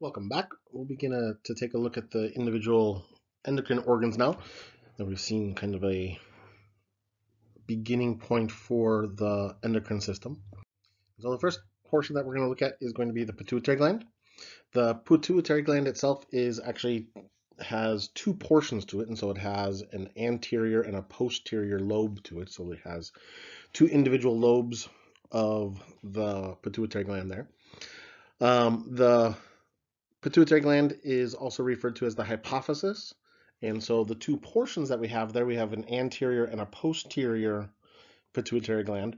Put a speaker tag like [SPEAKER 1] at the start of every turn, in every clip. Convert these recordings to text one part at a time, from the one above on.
[SPEAKER 1] Welcome back. We'll begin to take a look at the individual endocrine organs now that we've seen kind of a beginning point for the endocrine system. So the first portion that we're going to look at is going to be the pituitary gland. The pituitary gland itself has two portions to it, and so it has an anterior and a posterior lobe to it. So it has two individual lobes of the pituitary gland there. The pituitary gland is also referred to as the hypophysis. And so the two portions that we have there, we have an anterior and a posterior pituitary gland,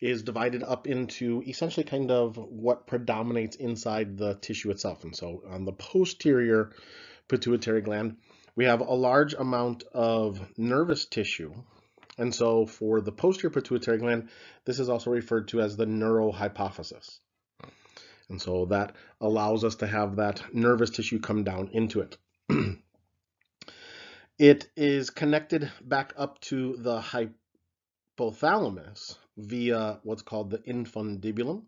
[SPEAKER 1] is divided up into essentially kind of what predominates inside the tissue itself. And so on the posterior pituitary gland, we have a large amount of nervous tissue. And so for the posterior pituitary gland, this is also referred to as the neurohypophysis. And so that allows us to have that nervous tissue come down into it. It is connected back up to the hypothalamus via what's called the infundibulum.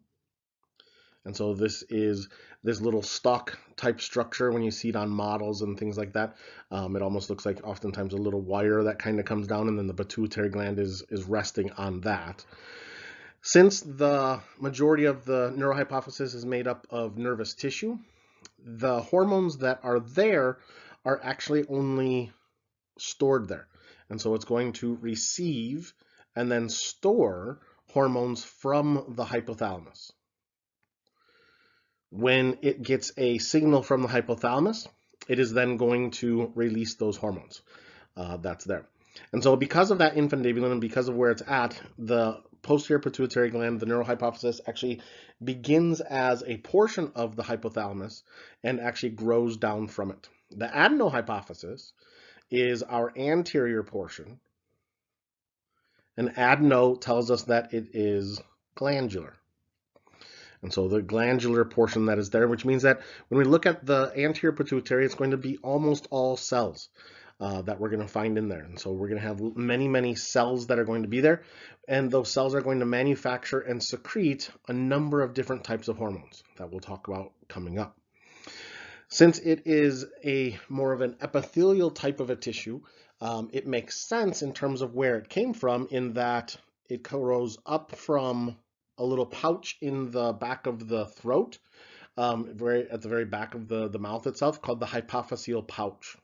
[SPEAKER 1] And so this is this little stalk type structure. When you see it on models and things like that, it almost looks like oftentimes a little wire that kind of comes down, and then the pituitary gland is resting on that. Since the majority of the neurohypophysis is made up of nervous tissue, the hormones that are there are actually only stored there. And so it's going to receive and then store hormones from the hypothalamus. When it gets a signal from the hypothalamus, it is then going to release those hormones. That's there. And so because of that infundibulum and because of where it's at, the posterior pituitary gland, the neurohypophysis, actually begins as a portion of the hypothalamus and actually grows down from it. The adenohypophysis is our anterior portion, and adeno tells us that it is glandular. And so the glandular portion that is there, which means that when we look at the anterior pituitary, it's going to be almost all cells that we're going to find in there. And so we're going to have many, many cells that are going to be there. And those cells are going to manufacture and secrete a number of different types of hormones that we'll talk about coming up. Since it is a more of an epithelial type of a tissue, it makes sense in terms of where it came from, in that it grows up from a little pouch in the back of the throat, at the very back of the mouth itself, called the hypophyseal pouch.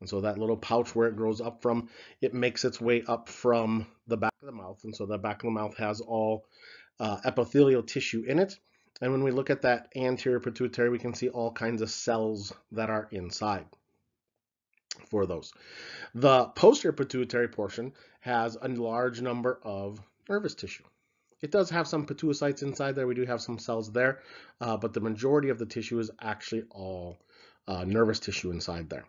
[SPEAKER 1] And so that little pouch where it grows up from, it makes its way up from the back of the mouth. And so the back of the mouth has all epithelial tissue in it. And when we look at that anterior pituitary, we can see all kinds of cells that are inside for those. The posterior pituitary portion has a large number of nervous tissue. It does have some pituocytes inside there. We do have some cells there, but the majority of the tissue is actually all nervous tissue inside there.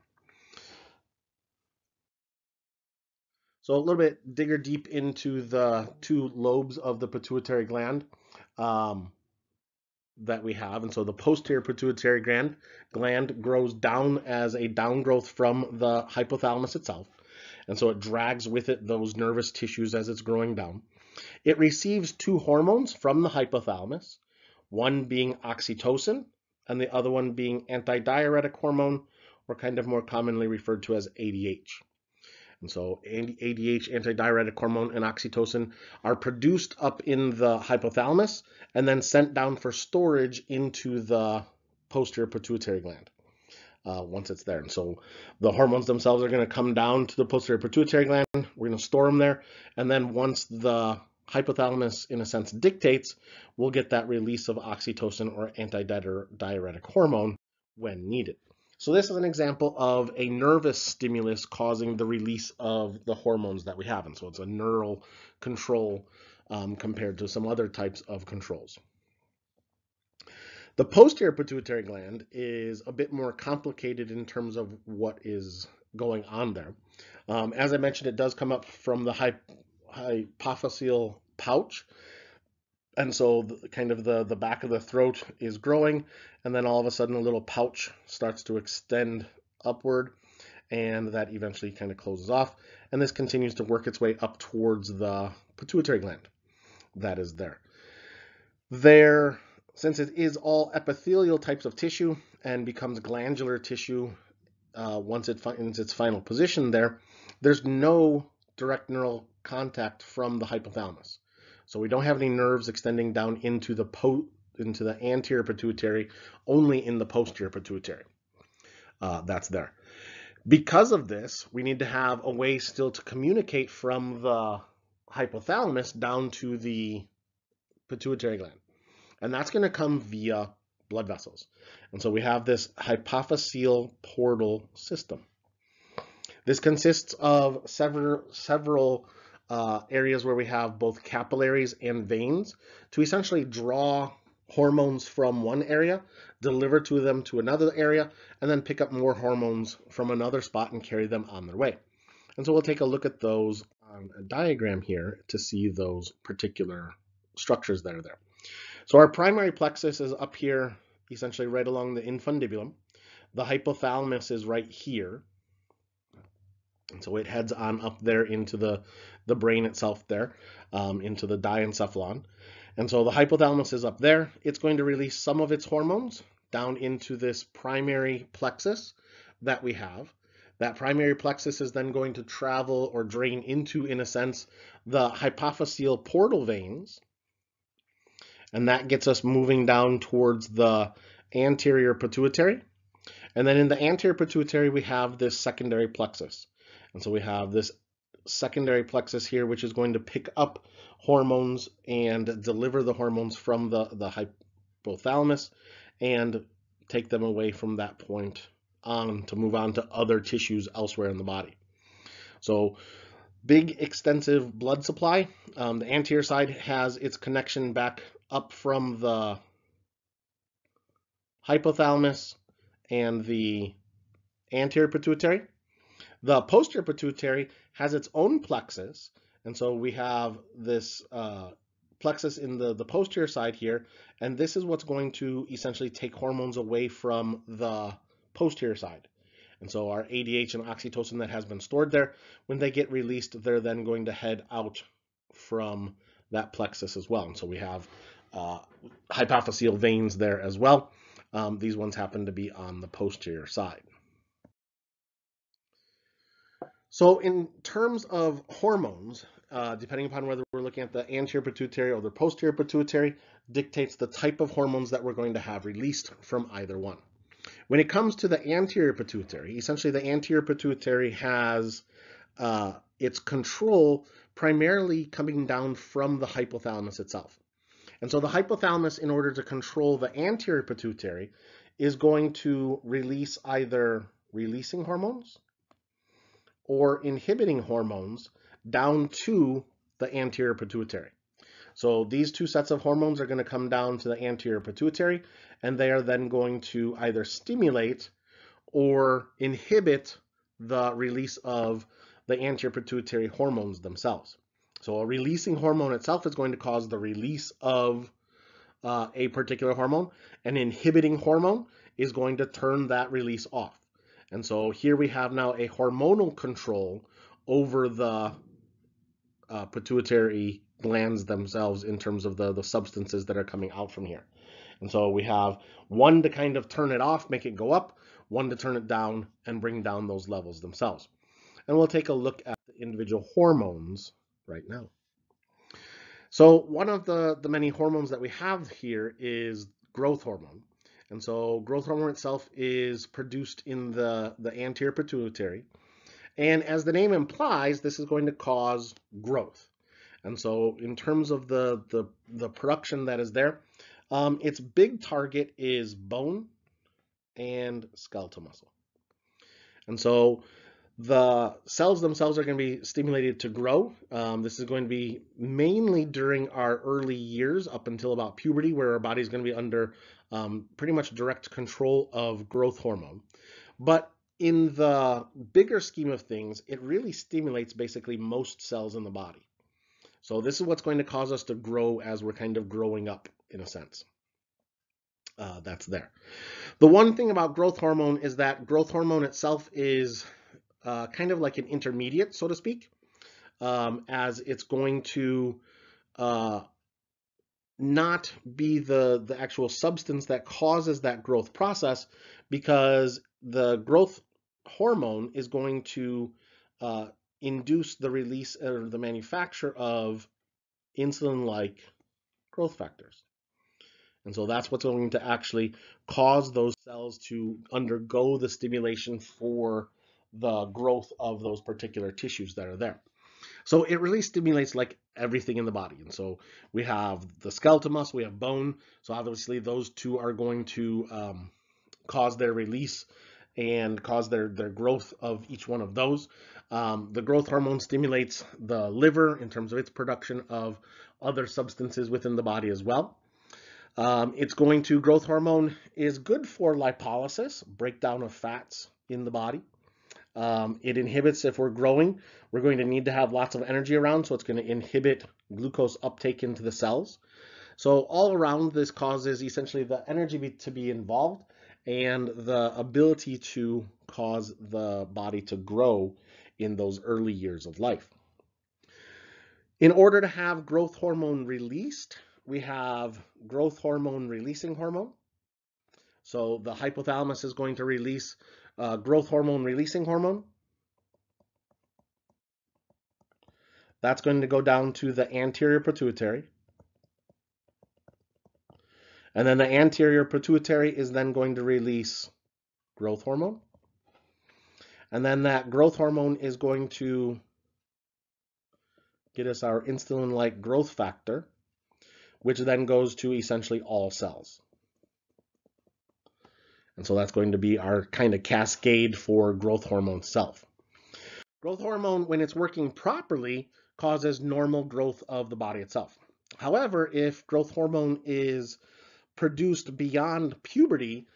[SPEAKER 1] So a little bit digger deep into the two lobes of the pituitary gland that we have. And so the posterior pituitary gland grows down as a downgrowth from the hypothalamus itself. And so it drags with it those nervous tissues as it's growing down. It receives two hormones from the hypothalamus, one being oxytocin and the other one being antidiuretic hormone, or kind of more commonly referred to as ADH. And so ADH, antidiuretic hormone, and oxytocin are produced up in the hypothalamus and then sent down for storage into the posterior pituitary gland once it's there. And so the hormones themselves are going to come down to the posterior pituitary gland. We're going to store them there. And then once the hypothalamus, in a sense, dictates, we'll get that release of oxytocin or antidiuretic hormone when needed. So this is an example of a nervous stimulus causing the release of the hormones that we have. And so it's a neural control compared to some other types of controls. The posterior pituitary gland is a bit more complicated in terms of what is going on there. As I mentioned, it does come up from the hypophyseal pouch. And so the back of the throat is growing, and then all of a sudden a little pouch starts to extend upward, and that eventually kind of closes off. And this continues to work its way up towards the pituitary gland that is there. There since it is all epithelial types of tissue and becomes glandular tissue once it finds its final position there, there's no direct neural contact from the hypothalamus. So we don't have any nerves extending down into the anterior pituitary, only in the posterior pituitary. That's there. Because of this, we need to have a way still to communicate from the hypothalamus down to the pituitary gland. And that's going to come via blood vessels. And so we have this hypophyseal portal system. This consists of several areas where we have both capillaries and veins to essentially draw hormones from one area, deliver to them to another area, and then pick up more hormones from another spot and carry them on their way. And so we'll take a look at those on a diagram here to see those particular structures that are there. So our primary plexus is up here, essentially right along the infundibulum. The hypothalamus is right here. And so it heads on up there into the brain itself there, into the diencephalon. And so the hypothalamus is up there. It's going to release some of its hormones down into this primary plexus that we have. That primary plexus is then going to travel or drain into, in a sense, the hypophyseal portal veins. And that gets us moving down towards the anterior pituitary. And then in the anterior pituitary, we have this secondary plexus. And so we have this secondary plexus here, which is going to pick up hormones and deliver the hormones from the hypothalamus and take them away from that point on to move on to other tissues elsewhere in the body. So big extensive blood supply. The anterior side has its connection back up from the hypothalamus and the anterior pituitary. The posterior pituitary has its own plexus, and so we have this plexus in the posterior side here, and this is what's going to essentially take hormones away from the posterior side. And so our ADH and oxytocin that has been stored there, when they get released, they're then going to head out from that plexus as well. And so we have hypophyseal veins there as well. These ones happen to be on the posterior side. So in terms of hormones, depending upon whether we're looking at the anterior pituitary or the posterior pituitary, dictates the type of hormones that we're going to have released from either one. When it comes to the anterior pituitary, essentially the anterior pituitary has its control primarily coming down from the hypothalamus itself. And so the hypothalamus, in order to control the anterior pituitary, is going to release either releasing hormones or inhibiting hormones down to the anterior pituitary. So these two sets of hormones are going to come down to the anterior pituitary, and they are then going to either stimulate or inhibit the release of the anterior pituitary hormones themselves. So a releasing hormone itself is going to cause the release of a particular hormone. An inhibiting hormone is going to turn that release off. And so here we have now a hormonal control over the pituitary glands themselves in terms of the substances that are coming out from here. And so we have one to kind of turn it off, make it go up, one to turn it down and bring down those levels themselves. And we'll take a look at the individual hormones right now. So one of the many hormones that we have here is growth hormone. And so growth hormone itself is produced in the anterior pituitary. And as the name implies, this is going to cause growth. And so in terms of the production that is there, its big target is bone and skeletal muscle. And so the cells themselves are going to be stimulated to grow. This is going to be mainly during our early years up until about puberty, where our body is going to be under pretty much direct control of growth hormone. But in the bigger scheme of things, it really stimulates basically most cells in the body. So this is what's going to cause us to grow as we're kind of growing up, in a sense. That's there. The one thing about growth hormone is that growth hormone itself is kind of like an intermediate, so to speak, as it's going to not be the actual substance that causes that growth process, because the growth hormone is going to uh, induce the release or the manufacture of insulin-like growth factors. And so that's what's going to actually cause those cells to undergo the stimulation for the growth of those particular tissues that are there. So it really stimulates like everything in the body. And so we have the skeletal muscle, we have bone. So obviously those two are going to cause their release and cause their growth of each one of those. The growth hormone stimulates the liver in terms of its production of other substances within the body as well. Growth hormone is good for lipolysis, breakdown of fats in the body. It inhibits, if we're growing, we're going to need to have lots of energy around, so it's going to inhibit glucose uptake into the cells. So all around, this causes essentially the energy to be involved and the ability to cause the body to grow in those early years of life. In order to have growth hormone released, we have growth hormone releasing hormone. So the hypothalamus is going to release growth hormone releasing hormone. That's going to go down to the anterior pituitary. And then the anterior pituitary is then going to release growth hormone. And then that growth hormone is going to get us our insulin-like growth factor, which then goes to essentially all cells. And so that's going to be our kind of cascade for growth hormone itself. Growth hormone, when it's working properly, causes normal growth of the body itself. However, if growth hormone is produced beyond puberty,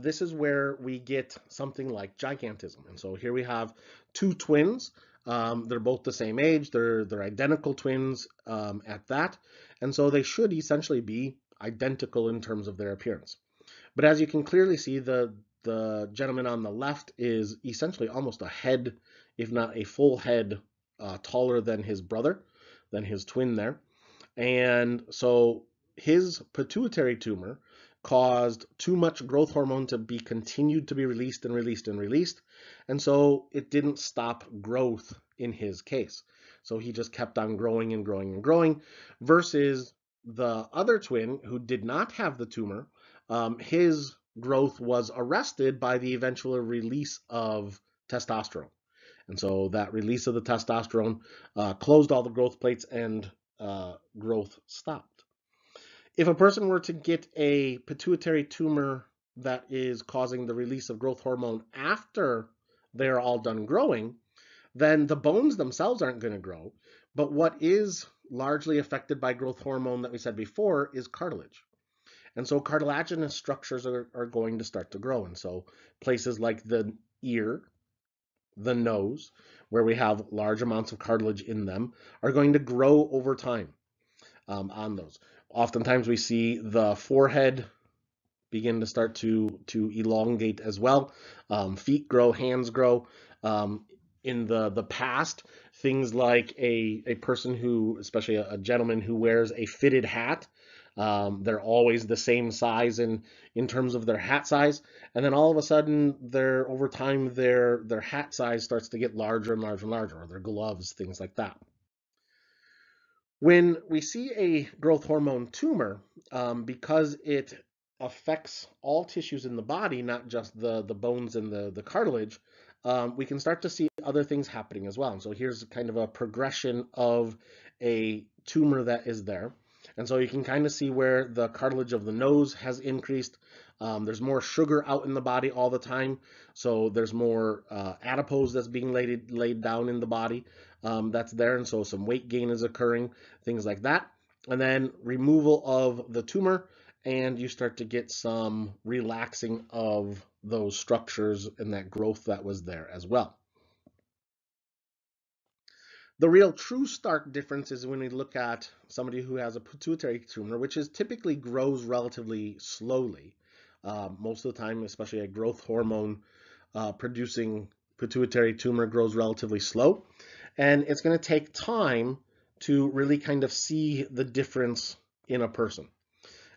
[SPEAKER 1] this is where we get something like gigantism. And so here we have two twins. They're both the same age. They're identical twins at that. And so they should essentially be identical in terms of their appearance. But as you can clearly see, the gentleman on the left is essentially almost a head, if not a full head, taller than his brother, than his twin there. And so his pituitary tumor caused too much growth hormone to be continued to be released and released and released. And so it didn't stop growth in his case. So he just kept on growing and growing and growing, versus the other twin who did not have the tumor. His growth was arrested by the eventual release of testosterone. And so that release of the testosterone closed all the growth plates, and growth stopped. If a person were to get a pituitary tumor that is causing the release of growth hormone after they're all done growing, then the bones themselves aren't going to grow. But what is largely affected by growth hormone that we said before is cartilage. And so cartilaginous structures are going to start to grow. And so places like the ear, the nose, where we have large amounts of cartilage in them, are going to grow over time on those. Oftentimes we see the forehead begin to start to elongate as well. Feet grow, hands grow. In the past, things like a person who, especially a gentleman who wears a fitted hat, they're always the same size in terms of their hat size, and then all of a sudden, over time, their hat size starts to get larger and larger and larger, or their gloves, things like that. When we see a growth hormone tumor, because it affects all tissues in the body, not just the bones and the cartilage, we can start to see other things happening as well. And so here's kind of a progression of a tumor that is there. And so you can kind of see where the cartilage of the nose has increased. There's more sugar out in the body all the time. So there's more adipose that's being laid down in the body that's there. And so some weight gain is occurring, things like that. And then removal of the tumor, and you start to get some relaxing of those structures and that growth that was there as well. The real true stark difference is when we look at somebody who has a pituitary tumor, which is typically grows relatively slowly. Most of the time, especially a growth hormone producing pituitary tumor grows relatively slow. And it's going to take time to really kind of see the difference in a person.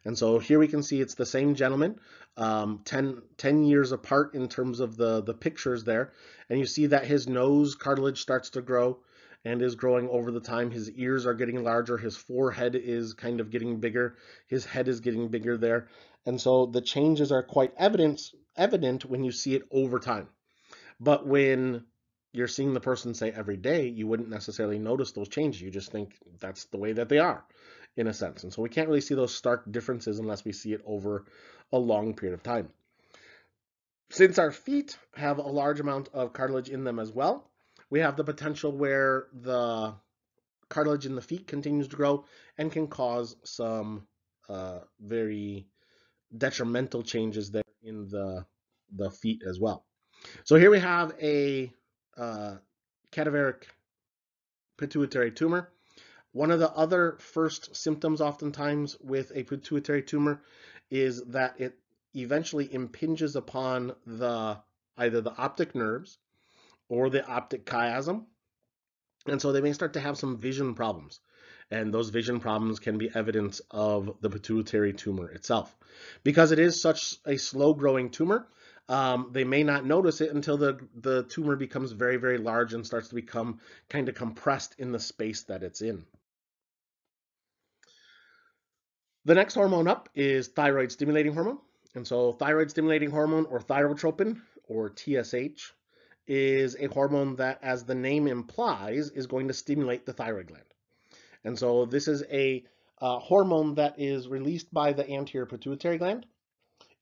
[SPEAKER 1] And so here we can see it's the same gentleman, 10 years apart in terms of the pictures there. And you see that his nose cartilage starts to grow and is growing over the time. His ears are getting larger. His forehead is kind of getting bigger. His head is getting bigger there. And so the changes are quite evident when you see it over time. But when you're seeing the person, say, every day, you wouldn't necessarily notice those changes. You just think that's the way that they are, in a sense. And so we can't really see those stark differences unless we see it over a long period of time. Since our feet have a large amount of cartilage in them as well, we have the potential where the cartilage in the feet continues to grow and can cause some very detrimental changes there in the feet as well. So here we have a cadaveric pituitary tumor. One of the other first symptoms oftentimes with a pituitary tumor is that it eventually impinges upon either the optic nerves or the optic chiasm. And so they may start to have some vision problems. And those vision problems can be evidence of the pituitary tumor itself. Because it is such a slow-growing tumor, they may not notice it until the tumor becomes very, very large and starts to become kind of compressed in the space that it's in. The next hormone up is thyroid stimulating hormone. And so thyroid stimulating hormone, or thyrotropin, or TSH, is a hormone that, as the name implies, is going to stimulate the thyroid gland. And so this is a hormone that is released by the anterior pituitary gland.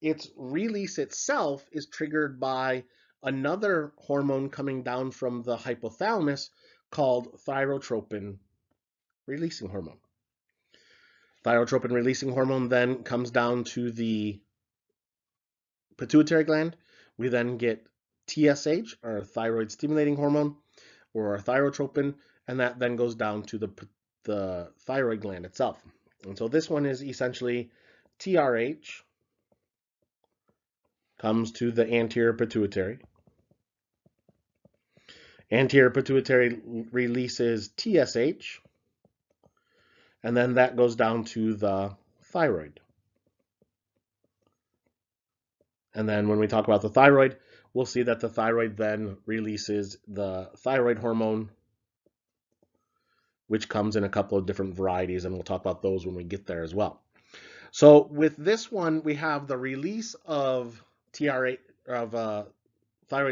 [SPEAKER 1] Its release itself is triggered by another hormone coming down from the hypothalamus called thyrotropin releasing hormone. Thyrotropin releasing hormone then comes down to the pituitary gland. We then get TSH, or thyroid stimulating hormone, or thyrotropin, and that then goes down to the thyroid gland itself. And so this one is essentially TRH comes to the anterior pituitary. Anterior pituitary releases TSH, and then that goes down to the thyroid. And then when we talk about the thyroid, we'll see that the thyroid then releases the thyroid hormone, which comes in a couple of different varieties, and we'll talk about those when we get there as well. So with this one, we have the release of thyroid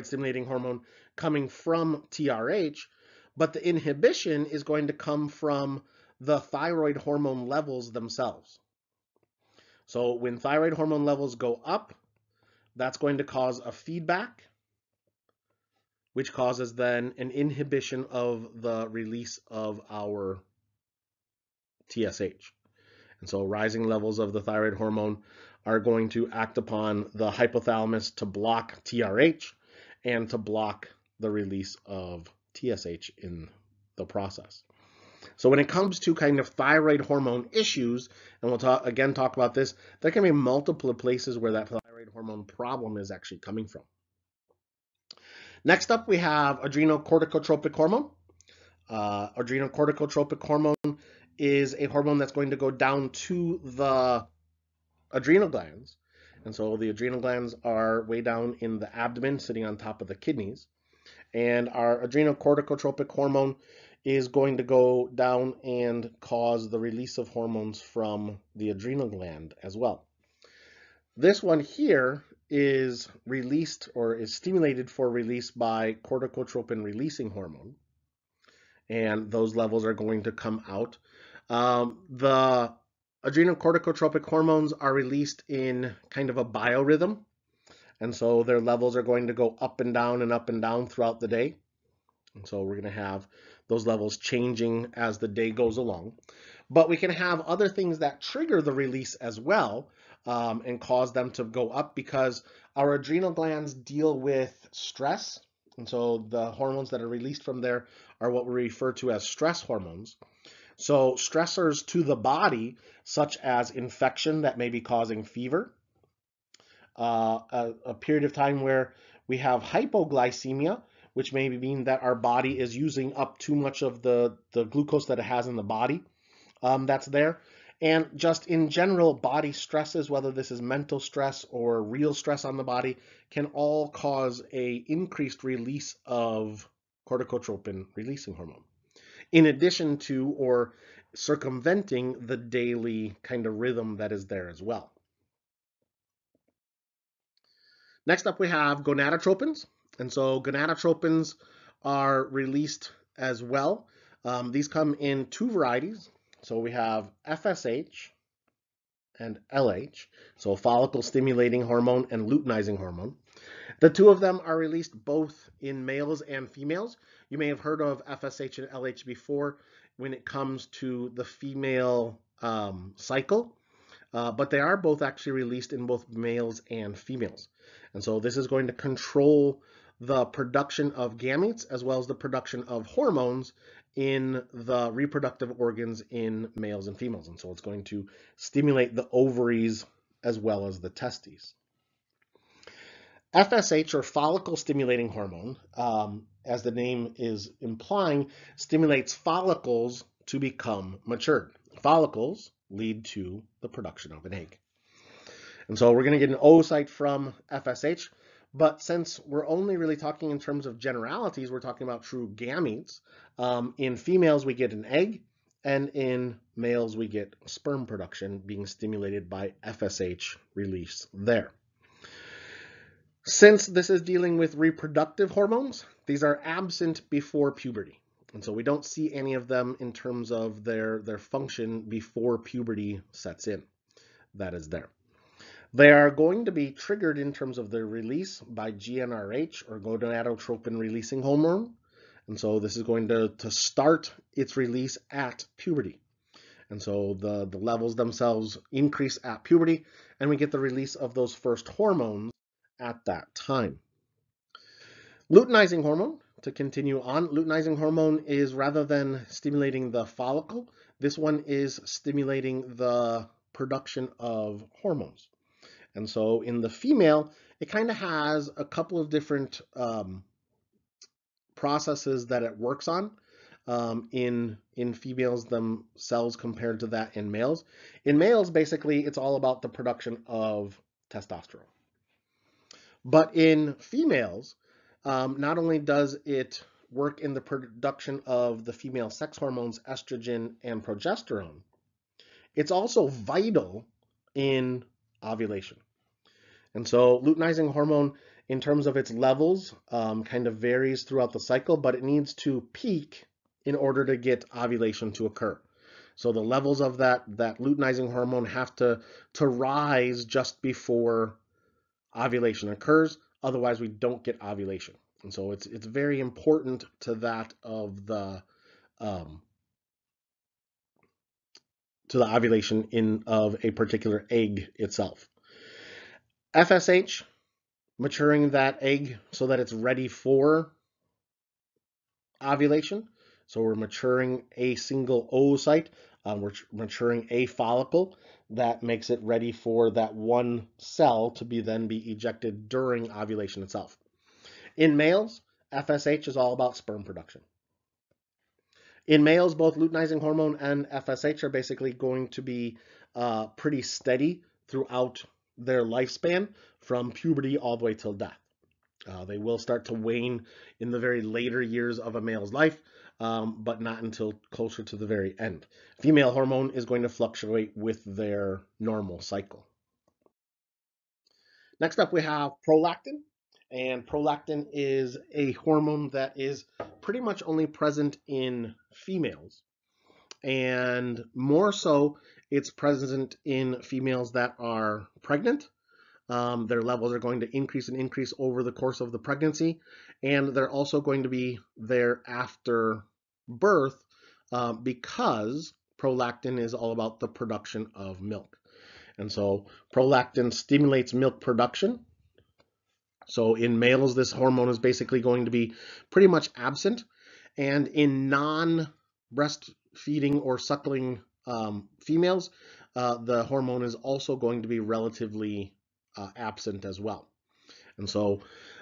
[SPEAKER 1] stimulating hormone coming from TRH, but the inhibition is going to come from the thyroid hormone levels themselves. So when thyroid hormone levels go up, that's going to cause a feedback, which causes then an inhibition of the release of our TSH. And so rising levels of the thyroid hormone are going to act upon the hypothalamus to block TRH and to block the release of TSH in the process. So when it comes to kind of thyroid hormone issues, and we'll talk about this, there can be multiple places where that thyroid hormone problem is actually coming from. Next up, we have adrenocorticotropic hormone. Adrenocorticotropic hormone is a hormone that's going to go down to the adrenal glands. And so the adrenal glands are way down in the abdomen, sitting on top of the kidneys. And our adrenocorticotropic hormone is going to go down and cause the release of hormones from the adrenal gland as well. This one here is released, or is stimulated for release, by corticotropin releasing hormone. And those levels are going to come out. The adrenocorticotropic hormones are released in kind of a biorhythm. And so their levels are going to go up and down throughout the day. And so we're going to have those levels changing as the day goes along. But we can have other things that trigger the release as well, and cause them to go up, because our adrenal glands deal with stress. And so the hormones that are released from there are what we refer to as stress hormones. So stressors to the body, such as infection that may be causing fever, a period of time where we have hypoglycemia, which may mean that our body is using up too much of the glucose that it has in the body, that's there. And just in general, body stresses, whether this is mental stress or real stress on the body, can all cause a increased release of corticotropin releasing hormone, in addition to or circumventing the daily kind of rhythm that is there as well. Next up, we have gonadotropins. And so gonadotropins are released as well. These come in two varieties. So we have FSH and LH, so follicle stimulating hormone and luteinizing hormone. The two of them are released both in males and females. You may have heard of FSH and LH before when it comes to the female cycle, but they are both actually released in both males and females. And so this is going to control the production of gametes as well as the production of hormones in the reproductive organs in males and females. And so it's going to stimulate the ovaries as well as the testes. FSH, or follicle stimulating hormone, as the name is implying, stimulates follicles to become matured. Follicles lead to the production of an egg. And so we're going to get an oocyte from FSH, but since we're only really talking in terms of generalities, we're talking about true gametes. In females, we get an egg, and in males, we get sperm production being stimulated by FSH release there. Since this is dealing with reproductive hormones, these are absent before puberty. And so we don't see any of them in terms of their function before puberty sets in. That is there. They are going to be triggered in terms of their release by GnRH, or gonadotropin releasing hormone. And so this is going to start its release at puberty. And so the levels themselves increase at puberty, and we get the release of those first hormones at that time. Luteinizing hormone, to continue on, luteinizing hormone is, rather than stimulating the follicle, this one is stimulating the production of hormones. And so in the female, it kind of has a couple of different processes that it works on in females themselves compared to that in males. In males, basically, it's all about the production of testosterone. But in females, not only does it work in the production of the female sex hormones, estrogen and progesterone, it's also vital in ovulation. And so luteinizing hormone, in terms of its levels, kind of varies throughout the cycle, but it needs to peak in order to get ovulation to occur. So the levels of that luteinizing hormone have to rise just before ovulation occurs. Otherwise, we don't get ovulation. And so it's very important to that of the ovulation of a particular egg itself. FSH, maturing that egg so that it's ready for ovulation. So we're maturing a single oocyte. We're maturing a follicle that makes it ready for that one cell to then be ejected during ovulation itself. In males, FSH is all about sperm production. In males, both luteinizing hormone and FSH are basically going to be pretty steady throughout their lifespan, from puberty all the way till death. They will start to wane in the very later years of a male's life, but not until closer to the very end. Female hormone is going to fluctuate with their normal cycle. Next up, we have prolactin. And prolactin is a hormone that is pretty much only present in females. And more so, it's present in females that are pregnant. Their levels are going to increase and increase over the course of the pregnancy. And they're also going to be there after birth because prolactin is all about the production of milk. And so prolactin stimulates milk production. So in males, this hormone is basically going to be pretty much absent. And in non-breastfeeding or suckling females, the hormone is also going to be relatively absent as well. And so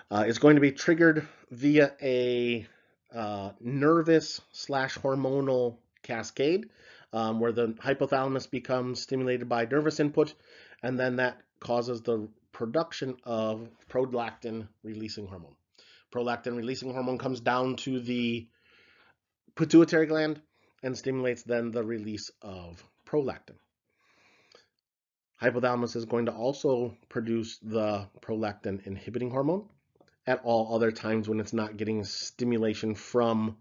[SPEAKER 1] it's going to be triggered via a nervous / hormonal cascade where the hypothalamus becomes stimulated by nervous input, and then that causes the production of prolactin releasing hormone. Prolactin releasing hormone comes down to the pituitary gland and stimulates then the release of prolactin. Hypothalamus is going to also produce the prolactin inhibiting hormone at all other times when it's not getting stimulation from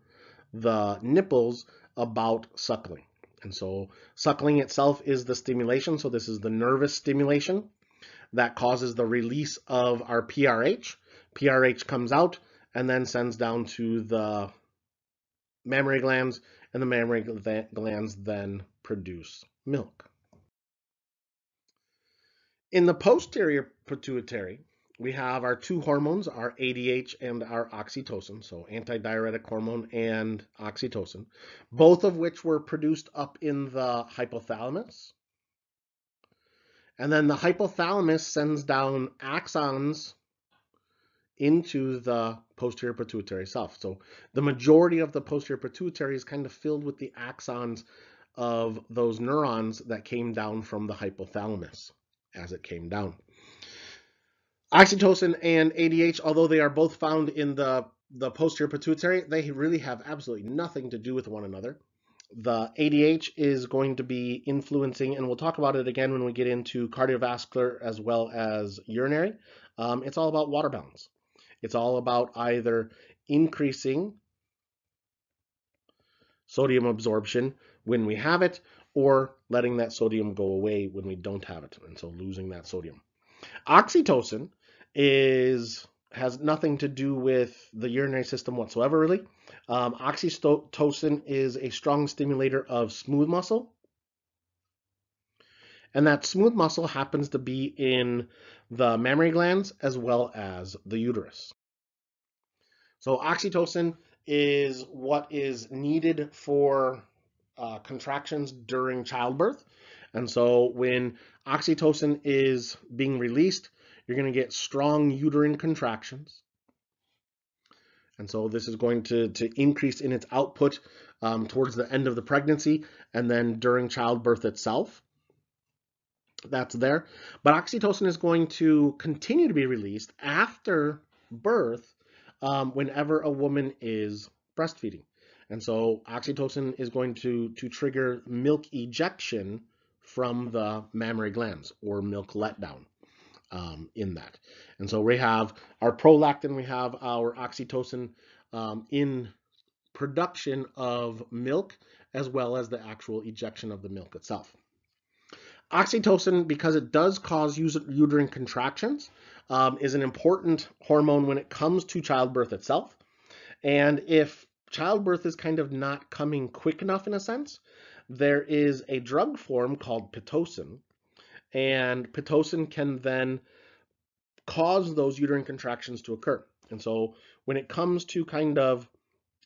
[SPEAKER 1] the nipples about suckling. And so suckling itself is the stimulation. So this is the nervous stimulation that causes the release of our PRH. PRH comes out and then sends down to the mammary glands, and the mammary glands then produce milk. In the posterior pituitary, we have our two hormones, our ADH and our oxytocin, so antidiuretic hormone and oxytocin, both of which were produced up in the hypothalamus. And then the hypothalamus sends down axons into the posterior pituitary itself. So the majority of the posterior pituitary is kind of filled with the axons of those neurons that came down from the hypothalamus as it came down. Oxytocin and ADH, although they are both found in the posterior pituitary, they really have absolutely nothing to do with one another. The ADH is going to be influencing, and we'll talk about it again when we get into cardiovascular as well as urinary. It's all about water balance. It's all about either increasing sodium absorption when we have it, or letting that sodium go away when we don't have it, and so losing that sodium. Oxytocin has nothing to do with the urinary system whatsoever, really. Oxytocin is a strong stimulator of smooth muscle, and that smooth muscle happens to be in the mammary glands as well as the uterus. So oxytocin is what is needed for contractions during childbirth. And so when oxytocin is being released, you're going to get strong uterine contractions. And so this is going to increase in its output towards the end of the pregnancy and then during childbirth itself. That's there. But oxytocin is going to continue to be released after birth whenever a woman is breastfeeding. And so oxytocin is going to trigger milk ejection from the mammary glands, or milk letdown in that. And so we have our prolactin, we have our oxytocin in production of milk, as well as the actual ejection of the milk itself. Oxytocin, because it does cause uterine contractions, is an important hormone when it comes to childbirth itself. And if childbirth is kind of not coming quick enough in a sense, there is a drug form called Pitocin, and Pitocin can then cause those uterine contractions to occur. And so when it comes to kind of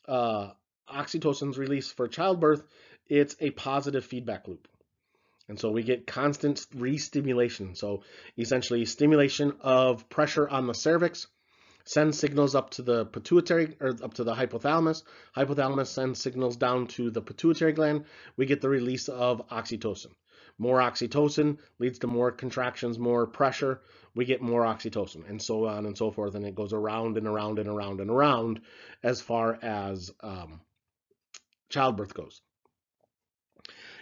[SPEAKER 1] oxytocin's release for childbirth, it's a positive feedback loop. And so we get constant re-stimulation. So essentially stimulation of pressure on the cervix sends signals up to the pituitary, or up to the hypothalamus. Hypothalamus sends signals down to the pituitary gland. We get the release of oxytocin. More oxytocin leads to more contractions, more pressure. We get more oxytocin, and so on and so forth. And it goes around and around and around and around as far as childbirth goes.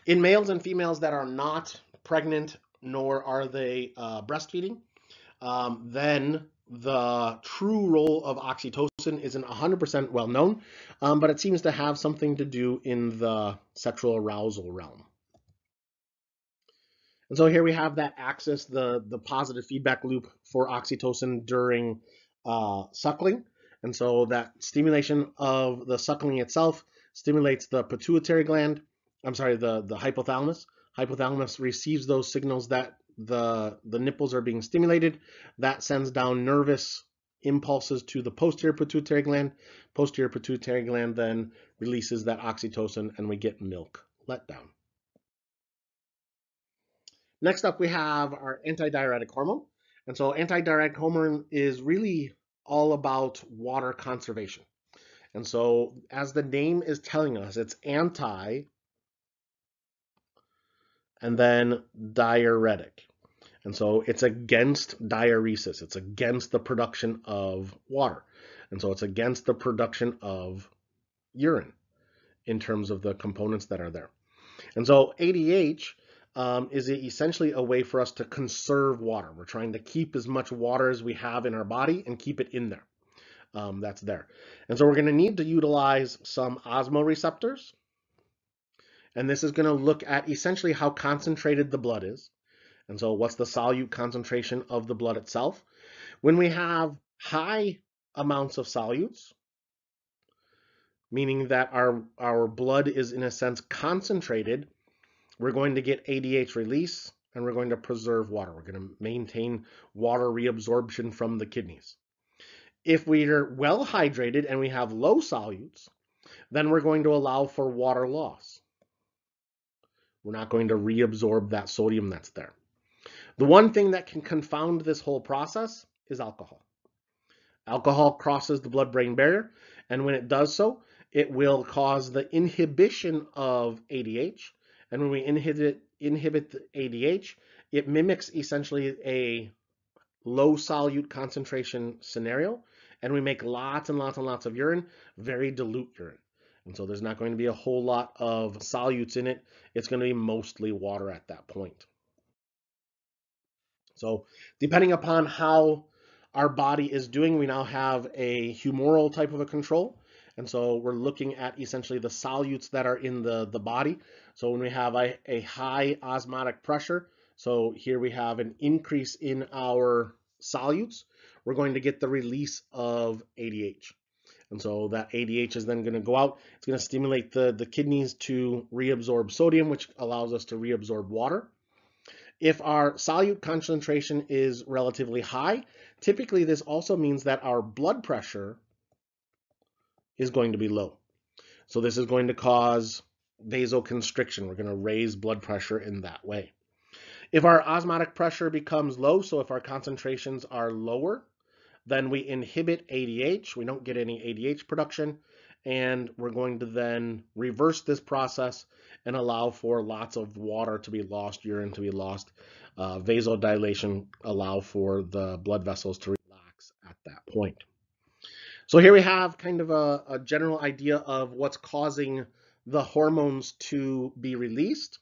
[SPEAKER 1] In males and females that are not pregnant, nor are they breastfeeding, then the true role of oxytocin isn't 100% well known, but it seems to have something to do in the sexual arousal realm. And so here we have that axis, the positive feedback loop for oxytocin during suckling. And so that stimulation of the suckling itself stimulates the pituitary gland, I'm sorry, the hypothalamus. Hypothalamus receives those signals that the nipples are being stimulated. That sends down nervous impulses to the posterior pituitary gland. Posterior pituitary gland then releases that oxytocin, and we get milk letdown. Next up, we have our antidiuretic hormone. And so antidiuretic hormone is really all about water conservation. And so as the name is telling us, it's anti and then diuretic. And so it's against diuresis. It's against the production of water. And so it's against the production of urine in terms of the components that are there. And so ADH is essentially a way for us to conserve water. We're trying to keep as much water as we have in our body and keep it in there. That's there. And so we're going to need to utilize some osmoreceptors. And this is going to look at essentially how concentrated the blood is. And so what's the solute concentration of the blood itself? When we have high amounts of solutes, meaning that our blood is in a sense concentrated, we're going to get ADH release and we're going to preserve water. We're going to maintain water reabsorption from the kidneys. If we are well hydrated and we have low solutes, then we're going to allow for water loss. We're not going to reabsorb that sodium that's there. The one thing that can confound this whole process is alcohol. Alcohol crosses the blood-brain barrier, and when it does so, it will cause the inhibition of ADH. And when we inhibit the ADH, it mimics essentially a low solute concentration scenario, and we make lots and lots and lots of urine, very dilute urine. And so there's not going to be a whole lot of solutes in it. It's going to be mostly water at that point. So depending upon how our body is doing, we now have a humoral type of a control. And so we're looking at essentially the solutes that are in the body. So when we have a high osmotic pressure, so here we have an increase in our solutes, we're going to get the release of ADH. And so that ADH is then going to go out. It's going to stimulate the kidneys to reabsorb sodium, which allows us to reabsorb water. If our solute concentration is relatively high, typically this also means that our blood pressure is going to be low. So this is going to cause vasoconstriction. We're going to raise blood pressure in that way. If our osmotic pressure becomes low, so if our concentrations are lower, then we inhibit ADH. We don't get any ADH production, and we're going to then reverse this process and allow for lots of water to be lost, urine to be lost, vasodilation, allow for the blood vessels to relax at that point. So here we have kind of a general idea of what's causing the hormones to be released.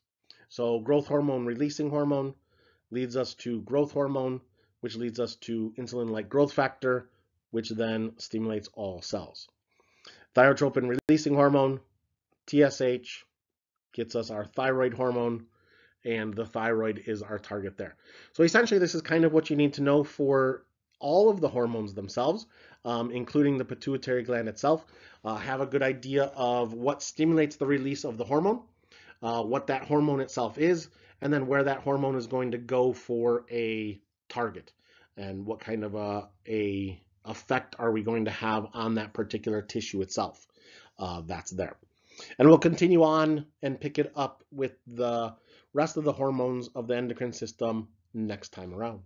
[SPEAKER 1] So growth hormone, releasing hormone leads us to growth hormone, which leads us to insulin-like growth factor, which then stimulates all cells. Thyrotropin releasing hormone, TSH, gets us our thyroid hormone, and the thyroid is our target there. So essentially, this is kind of what you need to know for all of the hormones themselves, including the pituitary gland itself. Have a good idea of what stimulates the release of the hormone, what that hormone itself is, and then where that hormone is going to go for a target, and what kind of a effect are we going to have on that particular tissue itself. That's there. And we'll continue on and pick it up with the rest of the hormones of the endocrine system next time around.